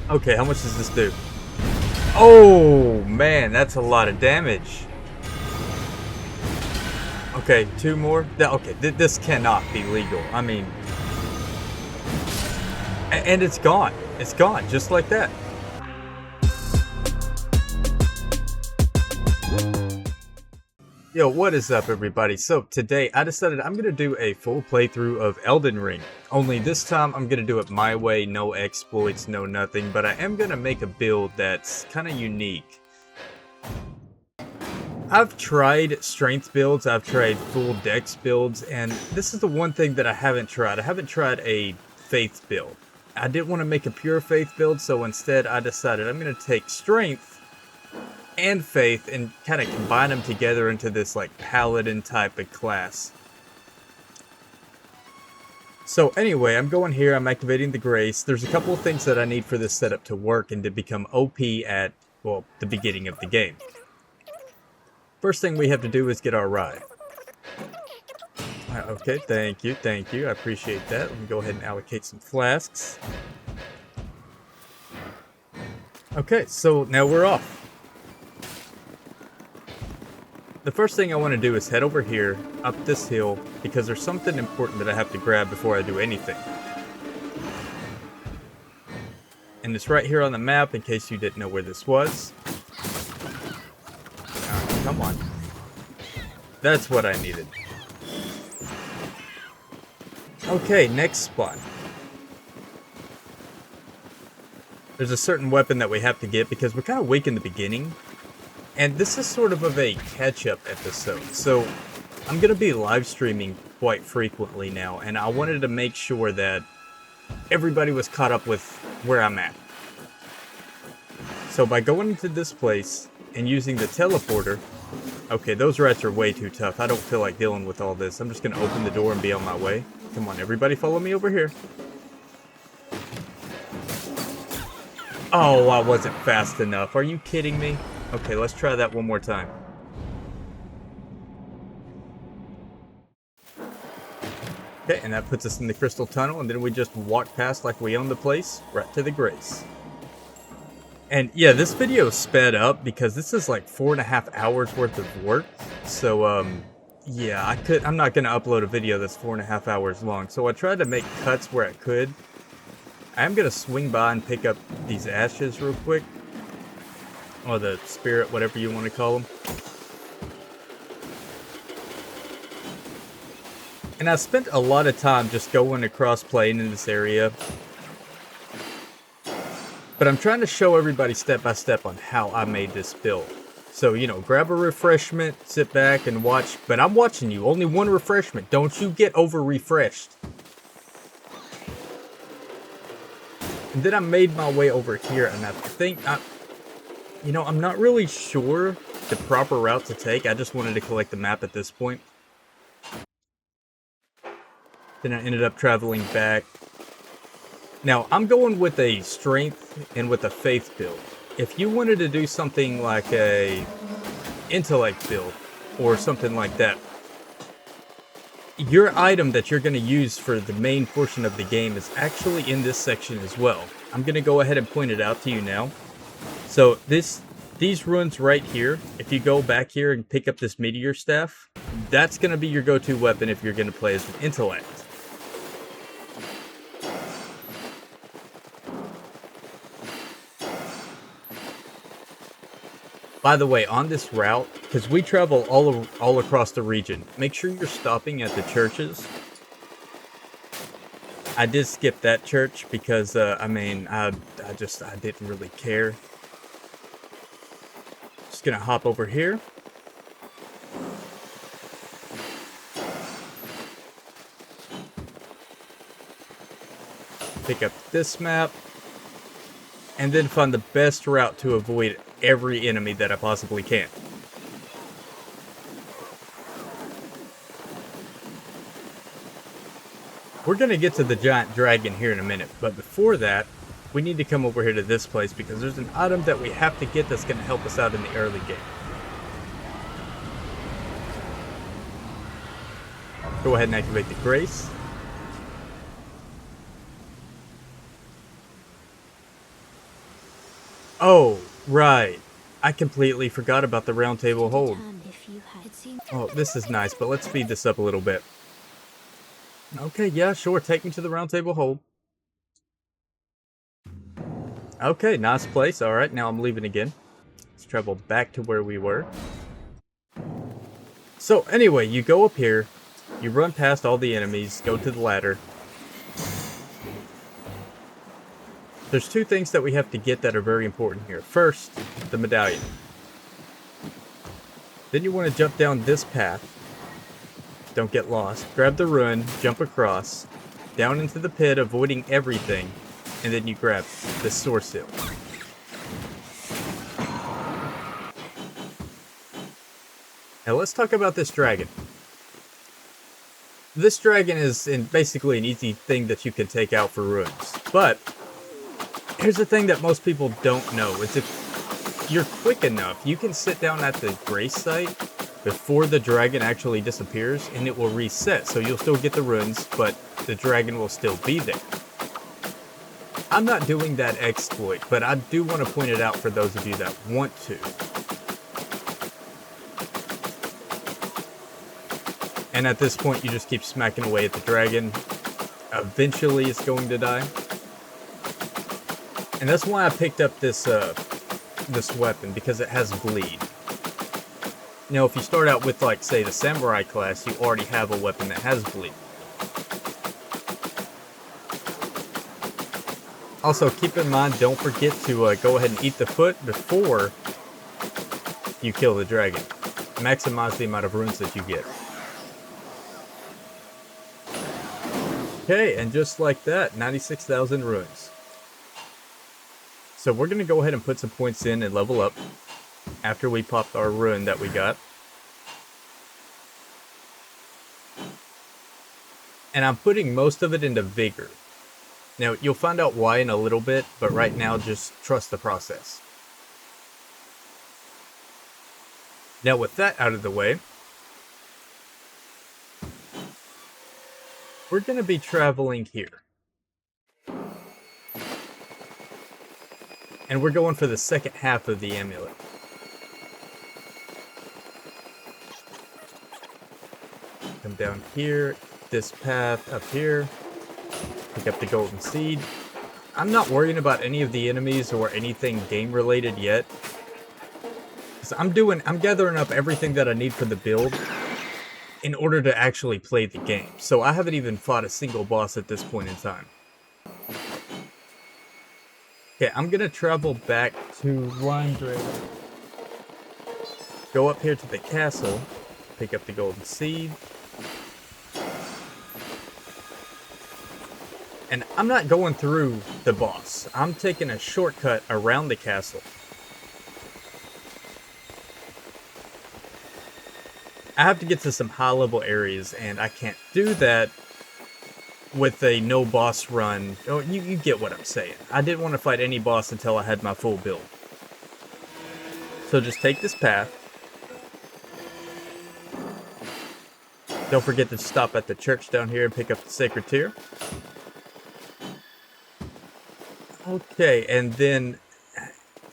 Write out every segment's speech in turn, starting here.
Okay, how much does this do? Oh, man, that's a lot of damage. Okay, two more. Okay, this cannot be legal. I mean, and it's gone. It's gone, just like that. Yo, what is up, everybody? So today I decided I'm going to do a full playthrough of Elden Ring. Only this time I'm going to do it my way, no exploits, no nothing, but I am going to make a build that's kind of unique. I've tried strength builds, I've tried full dex builds, and this is the one thing that I haven't tried. I haven't tried a faith build. I didn't want to make a pure faith build, so instead I decided I'm going to take strength and faith and kind of combine them together into this like paladin type of class. So anyway, I'm going here, I'm activating the grace. There's a couple of things that I need for this setup to work and to become OP at, well, the beginning of the game. First thing we have to do is get our rye. Okay, thank you, I appreciate that. Let me go ahead and allocate some flasks. Okay, so now we're off. The first thing I want to do is head over here, up this hill, because there's something important that I have to grab before I do anything. And it's right here on the map, in case you didn't know where this was. Come on. That's what I needed. Okay, next spot. There's a certain weapon that we have to get because we're kind of weak in the beginning. And this is sort of a catch-up episode, so I'm going to be live streaming quite frequently now, and I wanted to make sure that everybody was caught up with where I'm at. So by going into this place and using the teleporter, okay, those rats are way too tough. I don't feel like dealing with all this. I'm just going to open the door and be on my way. Come on, everybody follow me over here. Oh, I wasn't fast enough. Are you kidding me? Okay, let's try that one more time. Okay, and that puts us in the crystal tunnel, and then we just walk past like we own the place, right to the grace. And yeah, this video sped up because this is like 4.5 hours worth of work. So, yeah, I'm not gonna upload a video that's 4.5 hours long. So I tried to make cuts where I could. I am gonna swing by and pick up these ashes real quick. Or the spirit, whatever you want to call them. And I spent a lot of time just going across playing in this area. But I'm trying to show everybody step by step on how I made this build. So, you know, grab a refreshment, sit back and watch. But I'm watching you. Only one refreshment. Don't you get over-refreshed. And then I made my way over here, and I think you know, I'm not really sure the proper route to take. I just wanted to collect the map at this point. Then I ended up traveling back. Now, I'm going with a strength and with a faith build. If you wanted to do something like a intellect build or something like that, your item that you're going to use for the main portion of the game is actually in this section as well. I'm going to go ahead and point it out to you now. So these runes right here, if you go back here and pick up this meteor staff, that's going to be your go-to weapon if you're going to play as an intellect. By the way, on this route, because we travel all across the region, make sure you're stopping at the churches. I did skip that church because, I mean, I didn't really care. Just gonna hop over here. Pick up this map. And then find the best route to avoid every enemy that I possibly can. We're going to get to the giant dragon here in a minute, but before that, we need to come over here to this place because there's an item that we have to get that's going to help us out in the early game. Go ahead and activate the grace. Oh, right. I completely forgot about the round table hold. Oh, this is nice, but let's speed this up a little bit. Okay, yeah, sure. Take me to the round table hold. Okay, nice place. All right, now I'm leaving again. Let's travel back to where we were. So anyway, you go up here, you run past all the enemies, go to the ladder. There's two things that we have to get that are very important here. First, the medallion. Then you want to jump down this path. Don't get lost. Grab the rune, jump across, down into the pit, avoiding everything, and then you grab the source seal. Now let's talk about this dragon. This dragon is basically an easy thing that you can take out for runes. But here's the thing that most people don't know. Is if you're quick enough, you can sit down at the grace site before the dragon actually disappears, and it will reset. So you'll still get the runes, but the dragon will still be there. I'm not doing that exploit, but I do want to point it out for those of you that want to. And at this point, you just keep smacking away at the dragon. Eventually, it's going to die. And that's why I picked up this weapon, because it has bleed. Now, if you start out with, like, say, the samurai class, you already have a weapon that has bleed. Also, keep in mind, don't forget to go ahead and eat the foot before you kill the dragon. Maximize the amount of runes that you get. Okay, and just like that, 96,000 runes. So we're going to go ahead and put some points in and level up after we popped our rune that we got. And I'm putting most of it into Vigor. Now, you'll find out why in a little bit, but right now, just trust the process. Now, with that out of the way, we're going to be traveling here. And we're going for the second half of the amulet. Come down here, this path up here, pick up the golden seed. I'm not worrying about any of the enemies or anything game related yet. So I'm gathering up everything that I need for the build in order to actually play the game. So I haven't even fought a single boss at this point in time. Okay, I'm gonna travel back to Lime. Go up here to the castle, pick up the golden seed. And I'm not going through the boss. I'm taking a shortcut around the castle. I have to get to some high-level areas, and I can't do that with a no-boss run. Oh, you get what I'm saying. I didn't want to fight any boss until I had my full build. So just take this path. Don't forget to stop at the church down here and pick up the sacred tear. Okay, and then,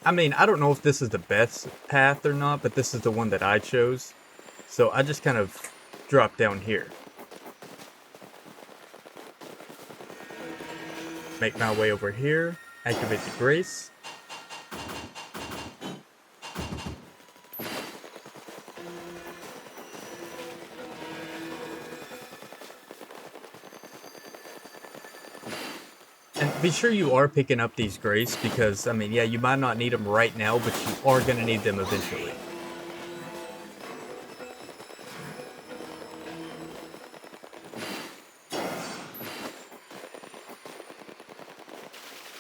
I mean, I don't know if this is the best path or not, but this is the one that I chose. So I just kind of drop down here. Make my way over here, activate the grace. And be sure you are picking up these grace because, I mean, yeah, you might not need them right now, but you are going to need them eventually.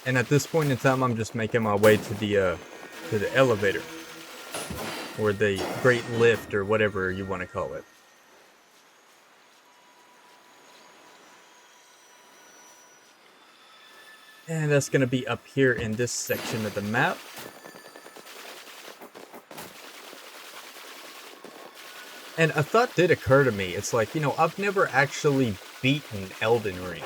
And at this point in time, I'm just making my way to the elevator. Or the great lift, or whatever you want to call it. And that's going to be up here in this section of the map. And a thought did occur to me. It's like, you know, I've never actually beaten Elden Ring.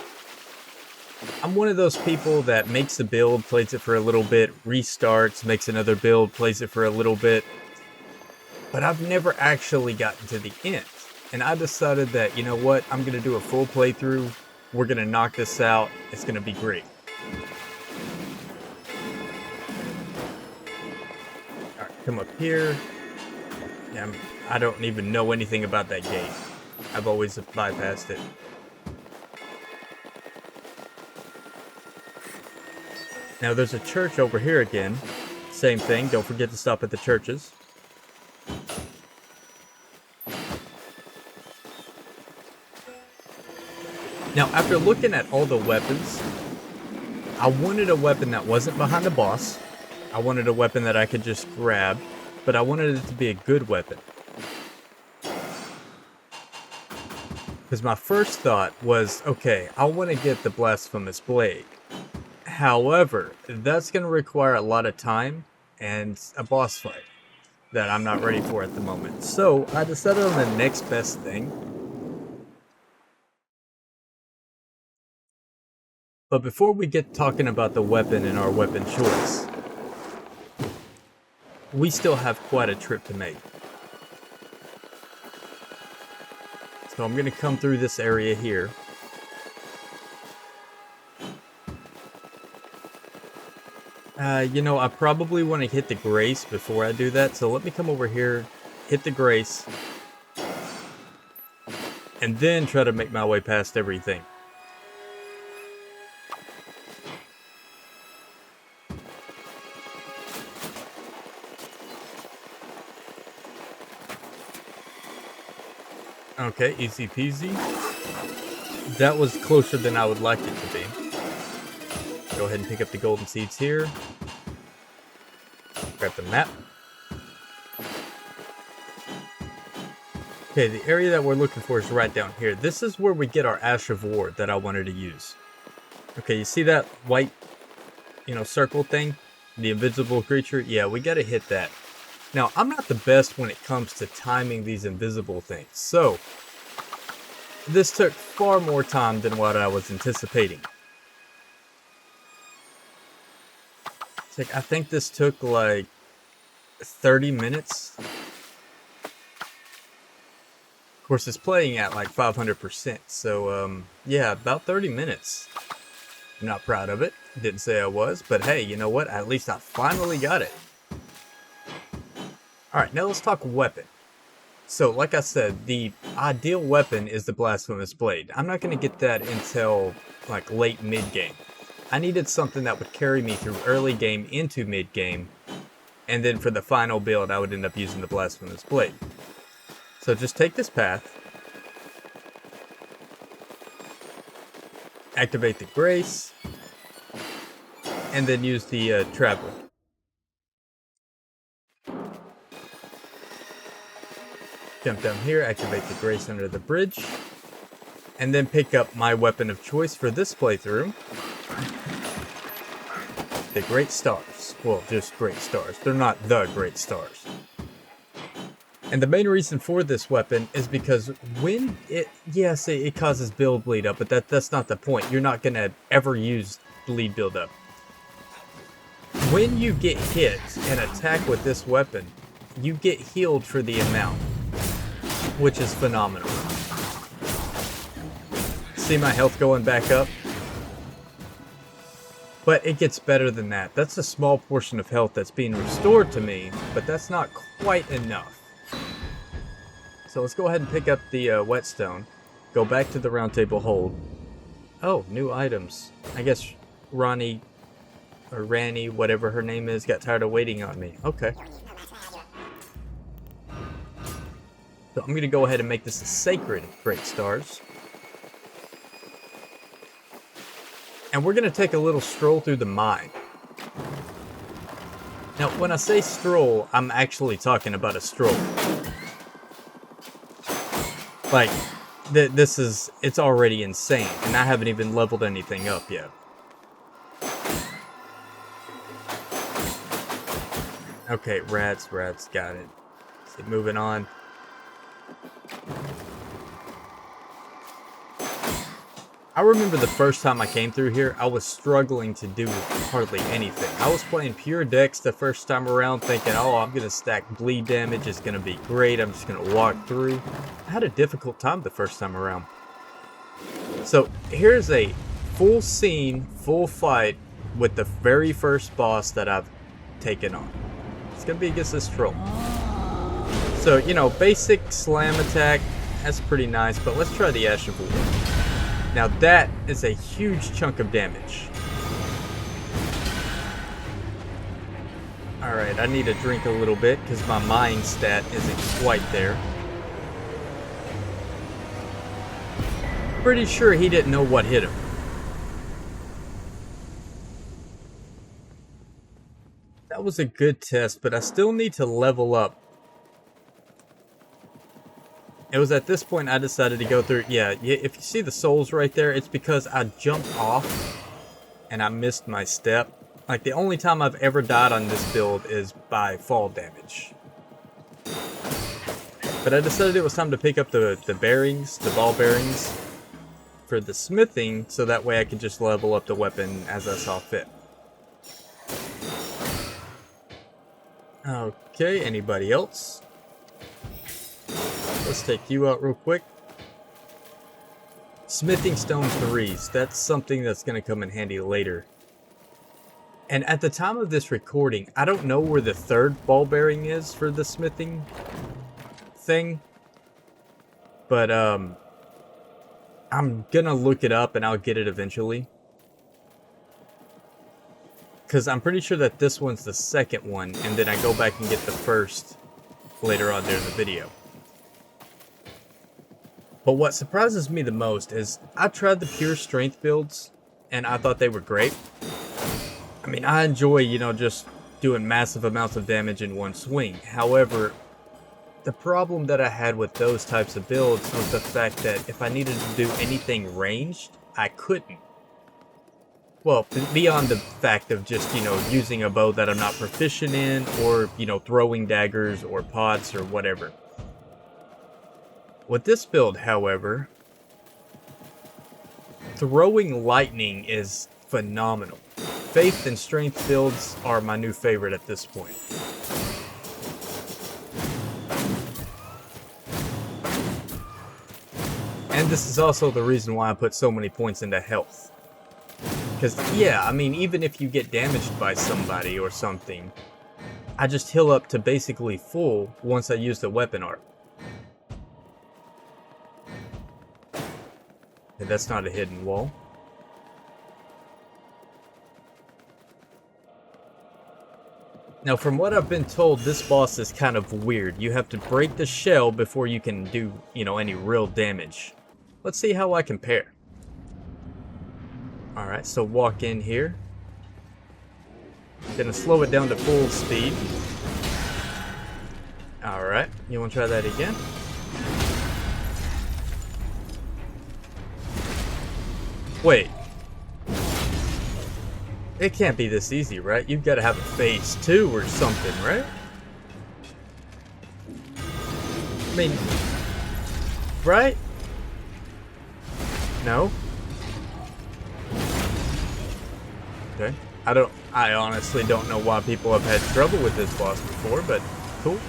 I'm one of those people that makes a build, plays it for a little bit, restarts, makes another build, plays it for a little bit. But I've never actually gotten to the end. And I decided that, you know what, I'm going to do a full playthrough. We're going to knock this out. It's going to be great. All right, come up here. Yeah, I don't even know anything about that gate. I've always bypassed it. Now there's a church over here again. Same thing, don't forget to stop at the churches. Now after looking at all the weapons, I wanted a weapon that wasn't behind the boss. I wanted a weapon that I could just grab, but I wanted it to be a good weapon. Because my first thought was, okay, I want to get the Blasphemous Blade. However, that's going to require a lot of time and a boss fight that I'm not ready for at the moment. So I decided on the next best thing. But before we get talking about the weapon and our weapon choice, we still have quite a trip to make. So I'm going to come through this area here. You know, I probably want to hit the Grace before I do that. So let me come over here, hit the Grace, and then try to make my way past everything. Okay, easy peasy. That was closer than I would like it to be. Go ahead and pick up the golden seeds here. Grab the map. Okay, the area that we're looking for is right down here. This is where we get our Ash of War that I wanted to use. Okay, you see that white, circle thing? The invisible creature? Yeah, we gotta hit that. Now, I'm not the best when it comes to timing these invisible things, so this took far more time than what I was anticipating. I think this took like 30 minutes. Of course, it's playing at like 500%, so yeah, about 30 minutes. I'm not proud of it. Didn't say I was, but hey, you know what? At least I finally got it. Alright, now let's talk weapon. So, like I said, the ideal weapon is the Blasphemous Blade. I'm not going to get that until like late mid-game. I needed something that would carry me through early game into mid-game, and then for the final build I would end up using the Blasphemous Blade. So just take this path, activate the Grace, and then use the travel. Jump down here, activate the Grace under the bridge, and then pick up my weapon of choice for this playthrough, the Great Stars. Well, just Great Stars. They're not the Great Stars. And the main reason for this weapon is because when it causes build bleed up, but that's not the point. You're not going to ever use bleed build up. When you get hit and attack with this weapon, you get healed for the amount, which is phenomenal. See my health going back up? But it gets better than that. That's a small portion of health that's being restored to me, but that's not quite enough. So let's go ahead and pick up the whetstone. Go back to the round table hold. Oh, new items. I guess Ronnie, or Ranny, whatever her name is, got tired of waiting on me. Okay. So I'm going to go ahead and make this a sacred Great Stars. And we're going to take a little stroll through the mine. Now, when I say stroll, I'm actually talking about a stroll. Like, it's already insane, and I haven't even leveled anything up yet. Okay, rats, got it. So moving on. I remember the first time I came through here, I was struggling to do hardly anything. I was playing pure decks the first time around thinking, oh, I'm going to stack bleed damage, it's going to be great, I'm just going to walk through. I had a difficult time the first time around. So here's a full scene, full fight with the very first boss that I've taken on. It's going to be against this troll. So, you know, basic slam attack, that's pretty nice, but let's try the Ash of War. Now that is a huge chunk of damage. Alright, I need to drink a little bit because my mind stat isn't quite there. Pretty sure he didn't know what hit him. That was a good test, but I still need to level up. It was at this point I decided to go through, yeah, if you see the souls right there, it's because I jumped off and I missed my step. Like, the only time I've ever died on this build is by fall damage. But I decided it was time to pick up the bearings, the ball bearings, for the smithing, so that way I could just level up the weapon as I saw fit. Okay, anybody else? Let's take you out real quick. Smithing stone 3s. That's something that's going to come in handy later. And at the time of this recording, I don't know where the third ball bearing is for the smithing thing. But, I'm going to look it up and I'll get it eventually. Because I'm pretty sure that this one's the second one, and then I go back and get the first later on there in the video. But what surprises me the most is I tried the pure strength builds and I thought they were great. I mean, I enjoy, you know, just doing massive amounts of damage in one swing. However, the problem that I had with those types of builds was the fact that if I needed to do anything ranged, I couldn't. Well, beyond the fact of just, you know, using a bow that I'm not proficient in, or, you know, throwing daggers or pots or whatever. With this build, however, throwing lightning is phenomenal. Faith and strength builds are my new favorite at this point. And this is also the reason why I put so many points into health. Because, yeah, I mean, even if you get damaged by somebody or something, I just heal up to basically full once I use the weapon art. And that's not a hidden wall. Now, from what I've been told, this boss is kind of weird. You have to break the shell before you can do, you know, any real damage. Let's see how I compare. Alright, so walk in here. Gonna slow it down to full speed. Alright, you wanna try that again? Wait. It can't be this easy, right? You've got to have a phase 2 or something, right? I mean, right? No? Okay. I honestly don't know why people have had trouble with this boss before, but cool.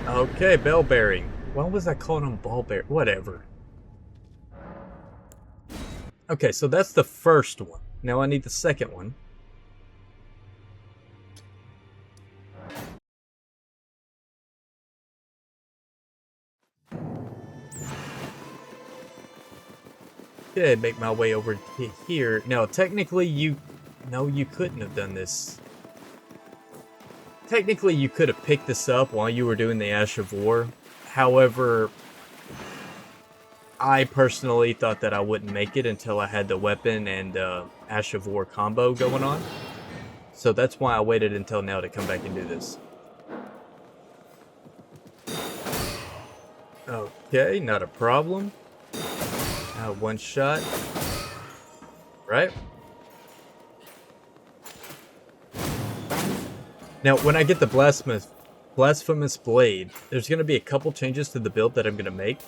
Okay, bell bearing. Why was I calling them ball bearing? Whatever. Okay, so that's the first one. Now I need the second one. Okay, make my way over to here. Now, technically no, you couldn't have done this. Technically, you could have picked this up while you were doing the Ash of War. However, I personally thought that I wouldn't make it until I had the weapon and Ash of War combo going on. So that's why I waited until now to come back and do this. Okay, not a problem. One shot. Right? Now, when I get the Blasphemous Blade, there's going to be a couple changes to the build that I'm going to make.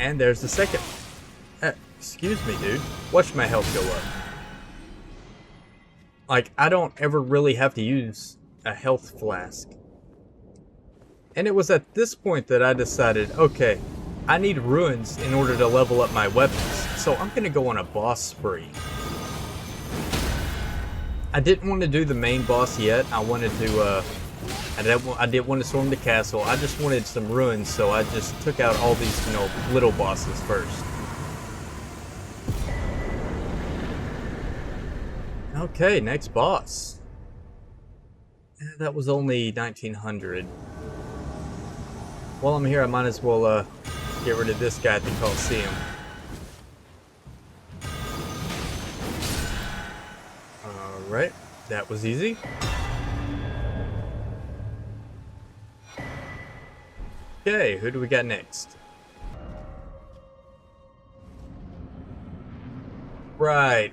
And there's the second. Excuse me, dude. Watch my health go up. Like, I don't ever really have to use a health flask. And it was at this point that I decided, okay, I need ruins in order to level up my weapons. So I'm gonna go on a boss spree. I didn't want to do the main boss yet. I wanted to, I didn't want to storm the castle. I just wanted some ruins, so I just took out all these, little bosses first. Okay, next boss. That was only 1900. While I'm here, I might as well get rid of this guy at the Coliseum. Alright, that was easy. Okay, who do we got next? Right.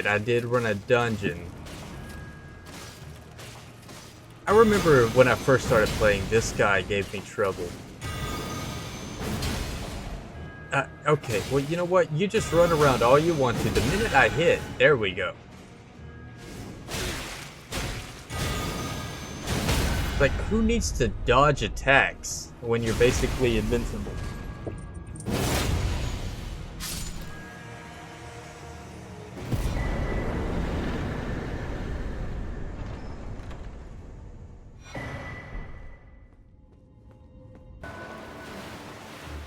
I did run a dungeon. I remember when I first started playing, this guy gave me trouble. Okay, well, you know what? You just run around all you want to. The minute I hit, there we go. Like, who needs to dodge attacks when you're basically invincible?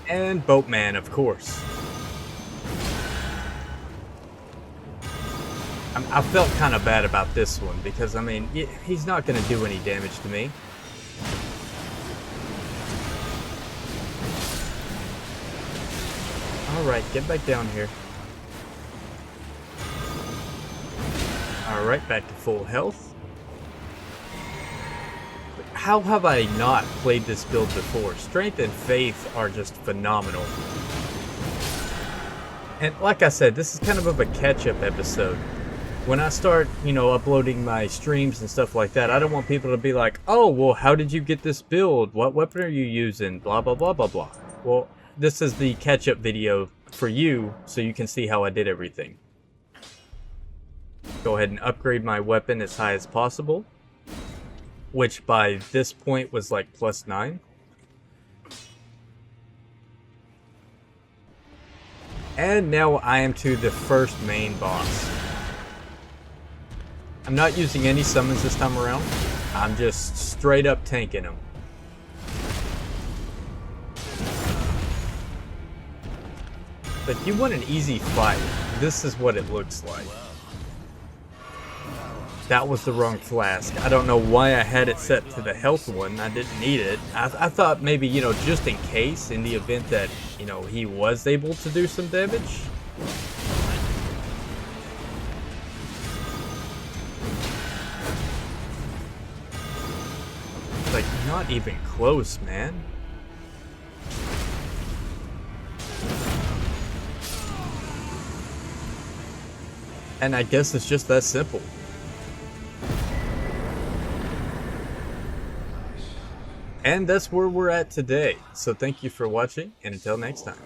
And Boatman, of course. I felt kind of bad about this one because, I mean, he's not going to do any damage to me. Alright, get back down here. Alright, back to full health. How have I not played this build before? Strength and Faith are just phenomenal. And like I said, this is kind of a catch-up episode. When I start, uploading my streams and stuff like that, I don't want people to be like, oh, well, how did you get this build? What weapon are you using? Blah, blah, blah, blah, blah. Well, this is the catch-up video for you, so you can see how I did everything. Go ahead and upgrade my weapon as high as possible, which by this point was like +9. And now I am to the first main boss. I'm not using any summons this time around. I'm just straight up tanking them. If you want an easy fight, this is what it looks like. That was the wrong flask. I don't know why I had it set to the health one. I didn't need it. I thought maybe, just in case, in the event that, he was able to do some damage. Like, not even close, man. And I guess it's just that simple. And that's where we're at today. So thank you for watching, and until next time.